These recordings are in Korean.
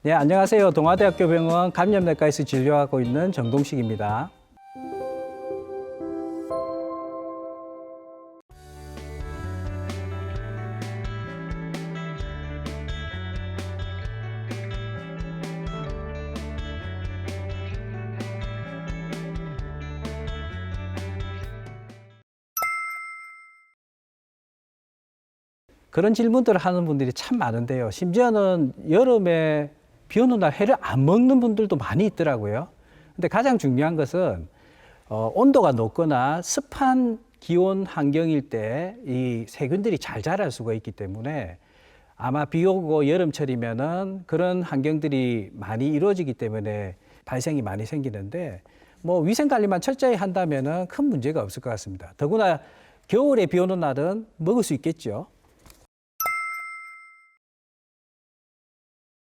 네, 안녕하세요. 동아대학교 병원 감염내과에서 진료하고 있는 정동식입니다. 그런 질문들을 하는 분들이 참 많은데요. 심지어는 여름에 비 오는 날 회를 안 먹는 분들도 많이 있더라고요. 근데 가장 중요한 것은 온도가 높거나 습한 기온 환경일 때 이 세균들이 잘 자랄 수가 있기 때문에 아마 비 오고 여름철이면은 그런 환경들이 많이 이루어지기 때문에 발생이 많이 생기는데 뭐 위생 관리만 철저히 한다면은 큰 문제가 없을 것 같습니다. 더구나 겨울에 비 오는 날은 먹을 수 있겠죠.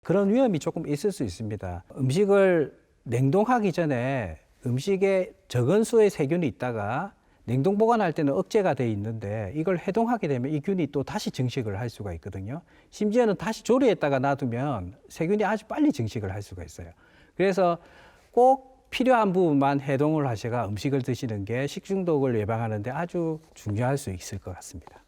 그런 위험이 조금 있을 수 있습니다. 음식을 냉동하기 전에 음식에 적은 수의 세균이 있다가 냉동 보관할 때는 억제가 돼 있는데 이걸 해동하게 되면 이 균이 또 다시 증식을 할 수가 있거든요. 심지어는 다시 조리했다가 놔두면 세균이 아주 빨리 증식을 할 수가 있어요. 그래서 꼭 필요한 부분만 해동을 하셔가 음식을 드시는 게 식중독을 예방하는 데 아주 중요할 수 있을 것 같습니다.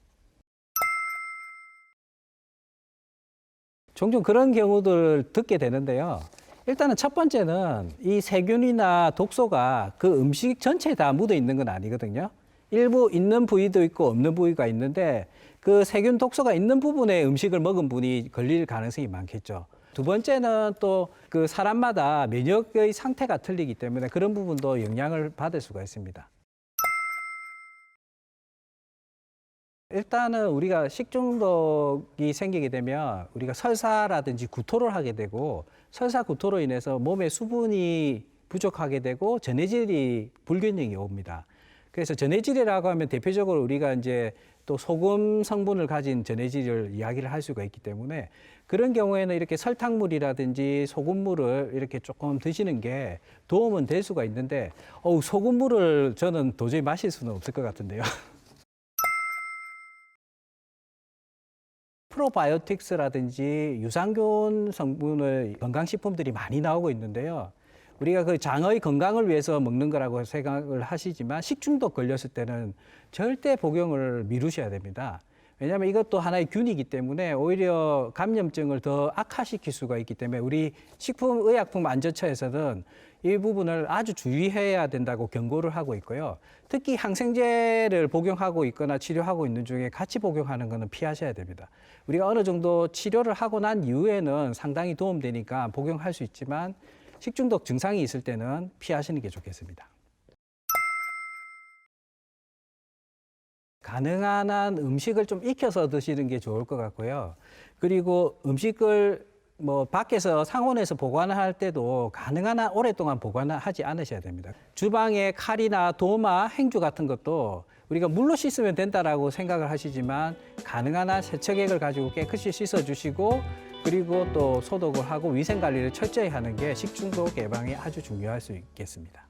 종종 그런 경우들 듣게 되는데요. 일단은 첫 번째는 이 세균이나 독소가 그 음식 전체에 다 묻어 있는 건 아니거든요. 일부 있는 부위도 있고 없는 부위가 있는데 그 세균 독소가 있는 부분에 음식을 먹은 분이 걸릴 가능성이 많겠죠. 두 번째는 또 그 사람마다 면역의 상태가 틀리기 때문에 그런 부분도 영향을 받을 수가 있습니다. 일단은 우리가 식중독이 생기게 되면 우리가 설사라든지 구토를 하게 되고 설사 구토로 인해서 몸에 수분이 부족하게 되고 전해질이 불균형이 옵니다. 그래서 전해질이라고 하면 대표적으로 우리가 이제 또 소금 성분을 가진 전해질을 이야기를 할 수가 있기 때문에 그런 경우에는 이렇게 설탕물이라든지 소금물을 이렇게 조금 드시는 게 도움은 될 수가 있는데 소금물을 저는 도저히 마실 수는 없을 것 같은데요. 프로바이오틱스라든지 유산균 성분의 건강식품들이 많이 나오고 있는데요. 우리가 그 장의 건강을 위해서 먹는 거라고 생각을 하시지만 식중독 걸렸을 때는 절대 복용을 미루셔야 됩니다. 왜냐하면 이것도 하나의 균이기 때문에 오히려 감염증을 더 악화시킬 수가 있기 때문에 우리 식품의약품안전처에서는 이 부분을 아주 주의해야 된다고 경고를 하고 있고요. 특히 항생제를 복용하고 있거나 치료하고 있는 중에 같이 복용하는 것은 피하셔야 됩니다. 우리가 어느 정도 치료를 하고 난 이후에는 상당히 도움되니까 복용할 수 있지만 식중독 증상이 있을 때는 피하시는 게 좋겠습니다. 가능한 한 음식을 좀 익혀서 드시는 게 좋을 것 같고요. 그리고 음식을 뭐 밖에서 상온에서 보관할 때도 가능한 한 오랫동안 보관하지 않으셔야 됩니다. 주방에 칼이나 도마, 행주 같은 것도 우리가 물로 씻으면 된다라고 생각을 하시지만 가능한 한 세척액을 가지고 깨끗이 씻어주시고 그리고 또 소독을 하고 위생 관리를 철저히 하는 게 식중독 예방에 아주 중요할 수 있겠습니다.